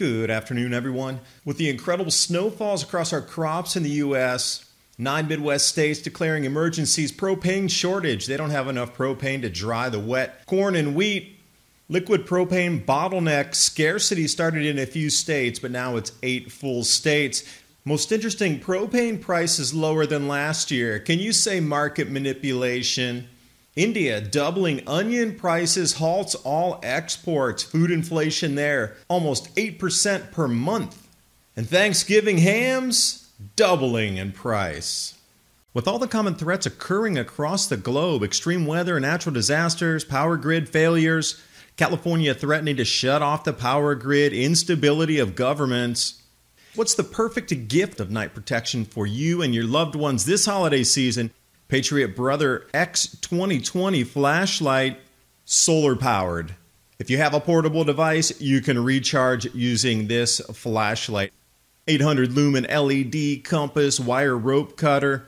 Good afternoon, everyone. With the incredible snowfalls across our crops in the U.S., 9 Midwest states declaring emergencies, propane shortage. They don't have enough propane to dry the wet corn and wheat. Liquid propane bottleneck scarcity started in a few states, but now it's 8 full states. Most interesting, propane price is lower than last year. Can you say market manipulation? India doubling onion prices halts all exports. Food inflation there, almost 8% per month. And Thanksgiving hams doubling in price. With all the common threats occurring across the globe, extreme weather and natural disasters, power grid failures, California threatening to shut off the power grid, instability of governments, what's the perfect gift of night protection for you and your loved ones this holiday season? Patriot Brother X 2020 flashlight, solar powered. If you have a portable device, you can recharge using this flashlight. 800 lumen LED compass wire rope cutter.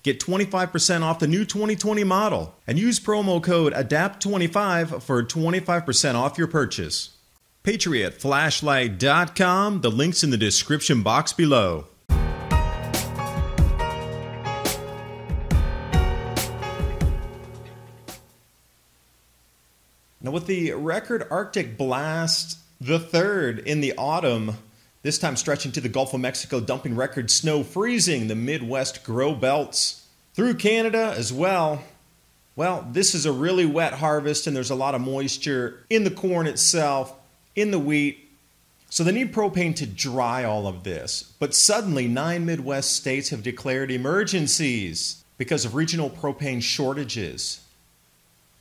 Get 25% off the new 2020 model and use promo code ADAPT25 for 25% off your purchase. PatriotFlashlight.com. The link's in the description box below. Now, with the record Arctic blast, the third in the autumn, this time stretching to the Gulf of Mexico, dumping record snow, freezing the Midwest grow belts through Canada as well. Well, this is a really wet harvest, and there's a lot of moisture in the corn itself, in the wheat. So they need propane to dry all of this. But suddenly, 9 Midwest states have declared emergencies because of regional propane shortages.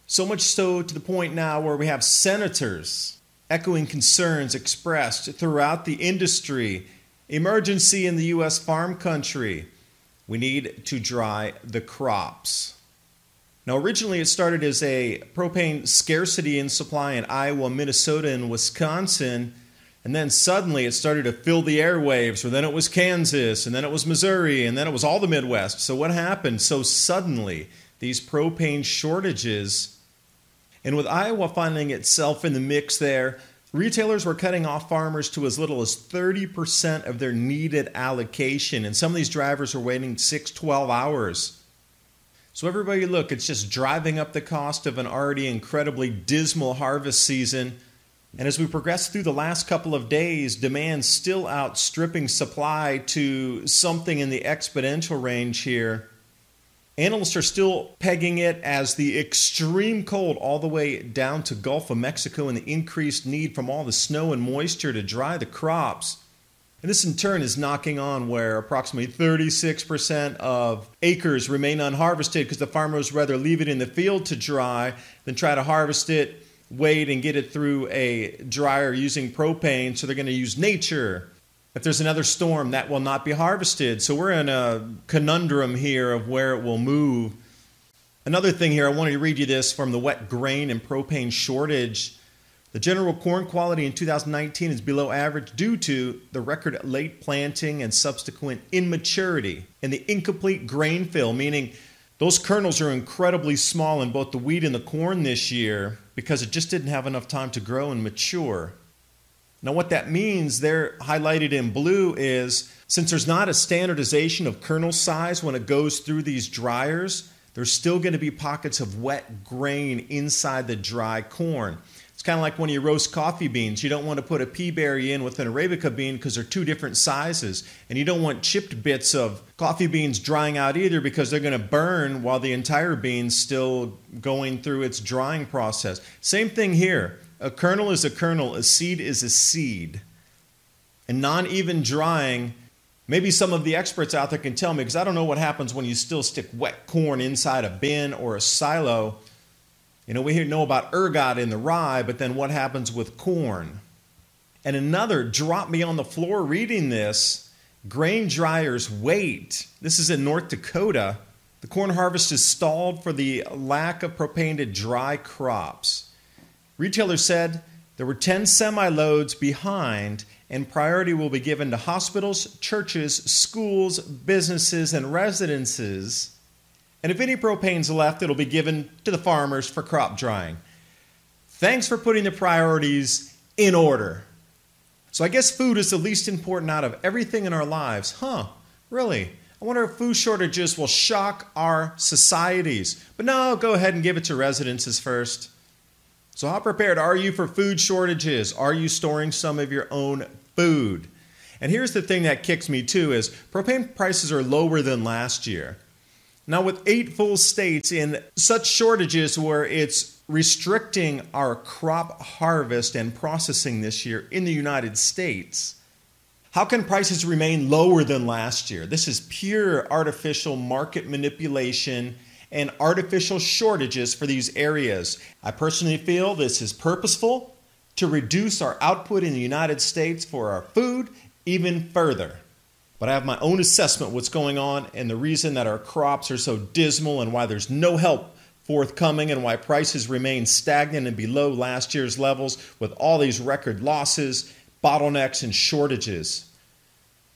So much so to the point now where we have senators echoing concerns expressed throughout the industry. Emergency in the U.S. farm country. We need to dry the crops. Now, originally it started as a propane scarcity in supply in Iowa, Minnesota, and Wisconsin. And then suddenly it started to fill the airwaves, or then it was Kansas, and then it was Missouri, and then it was all the Midwest. So what happened? So suddenly, these propane shortages, and with Iowa finding itself in the mix there, retailers were cutting off farmers to as little as 30% of their needed allocation. And some of these drivers are waiting 6-12 hours. So everybody, look, it's just driving up the cost of an already incredibly dismal harvest season. And as we progress through the last couple of days, demand still outstripping supply to something in the exponential range here. Analysts are still pegging it as the extreme cold all the way down to Gulf of Mexico and the increased need from all the snow and moisture to dry the crops. And this in turn is knocking on where approximately 36% of acres remain unharvested because the farmers rather leave it in the field to dry than try to harvest it, wait, and get it through a dryer using propane. So they're going to use nature. If there's another storm, that will not be harvested. So we're in a conundrum here of where it will move. Another thing here, I wanted to read you this from the wet grain and propane shortage. The general corn quality in 2019 is below average due to the record late planting and subsequent immaturity and the incomplete grain fill, meaning those kernels are incredibly small in both the wheat and the corn this year because it just didn't have enough time to grow and mature. Now what that means, they're highlighted in blue, is since there's not a standardization of kernel size when it goes through these dryers, there's still going to be pockets of wet grain inside the dry corn. It's kind of like when you roast coffee beans. You don't want to put a pea berry in with an Arabica bean because they're two different sizes. And you don't want chipped bits of coffee beans drying out either because they're going to burn while the entire bean's still going through its drying process. Same thing here. A kernel is a kernel, a seed is a seed. And non-even drying, maybe some of the experts out there can tell me, because I don't know what happens when you still stick wet corn inside a bin or a silo. You know, we know about ergot in the rye, but then what happens with corn? And another dropped me on the floor reading this. Grain dryers wait. This is in North Dakota. The corn harvest is stalled for the lack of propane to dry crops. Retailers said there were 10 semi-loads behind, and priority will be given to hospitals, churches, schools, businesses, and residences. And if any propane's left, it'll be given to the farmers for crop drying. Thanks for putting the priorities in order. So I guess food is the least important out of everything in our lives. Huh, really? I wonder if food shortages will shock our societies. But no, go ahead and give it to residences first. So how prepared are you for food shortages? Are you storing some of your own food? And here's the thing that kicks me too is propane prices are lower than last year. Now with 8 full states in such shortages where it's restricting our crop harvest and processing this year in the United States, how can prices remain lower than last year? This is pure artificial market manipulation and artificial shortages for these areas. I personally feel this is purposeful to reduce our output in the United States for our food even further. But I have my own assessment of what's going on and the reason that our crops are so dismal and why there's no help forthcoming and why prices remain stagnant and below last year's levels with all these record losses, bottlenecks, and shortages.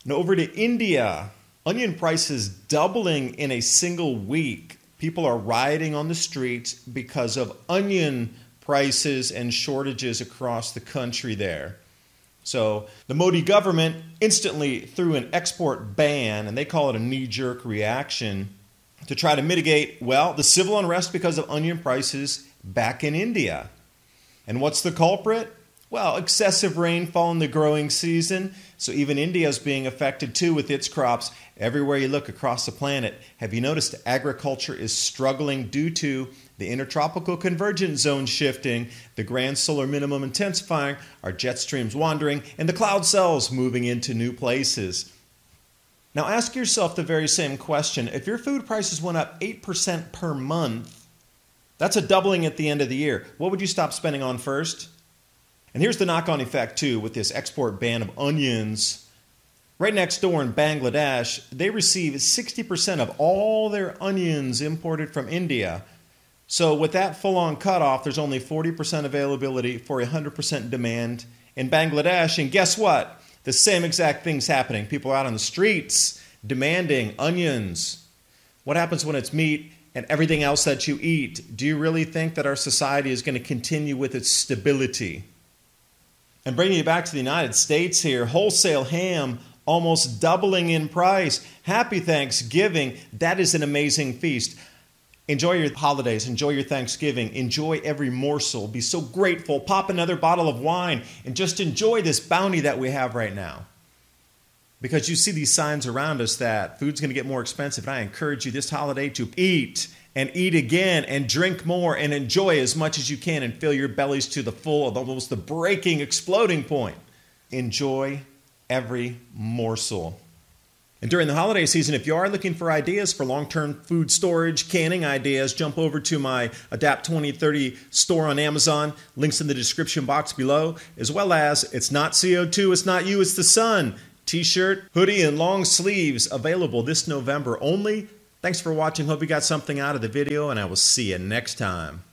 Now over to India, onion prices doubling in a single week. People are rioting on the streets because of onion prices and shortages across the country there. So the Modi government instantly threw an export ban, and they call it a knee-jerk reaction, to try to mitigate, well, the civil unrest because of onion prices back in India. And what's the culprit? Well, excessive rainfall in the growing season. So even India is being affected too with its crops. Everywhere you look across the planet, have you noticed agriculture is struggling due to the intertropical convergence zone shifting, the grand solar minimum intensifying, our jet streams wandering, and the cloud cells moving into new places. Now ask yourself the very same question. If your food prices went up 8% per month, that's a doubling at the end of the year. What would you stop spending on first? And here's the knock-on effect too with this export ban of onions. Right next door in Bangladesh, they receive 60% of all their onions imported from India. So with that full-on cutoff, there's only 40% availability for 100% demand in Bangladesh. And guess what? The same exact thing's happening. People are out on the streets demanding onions. What happens when it's meat and everything else that you eat? Do you really think that our society is going to continue with its stability? And bringing you back to the United States here, wholesale ham almost doubling in price. Happy Thanksgiving. That is an amazing feast. Enjoy your holidays. Enjoy your Thanksgiving. Enjoy every morsel. Be so grateful. Pop another bottle of wine and just enjoy this bounty that we have right now. Because you see these signs around us that food's going to get more expensive. And I encourage you this holiday to eat and eat again and drink more and enjoy as much as you can and fill your bellies to the full, almost the breaking, exploding point. Enjoy every morsel. And during the holiday season, if you are looking for ideas for long-term food storage, canning ideas, jump over to my Adapt 2030 store on Amazon. Links in the description box below, as well as It's Not CO2, It's Not You, It's the Sun t-shirt, hoodie, and long sleeves available this November only. Thanks for watching. Hope you got something out of the video, and I will see you next time.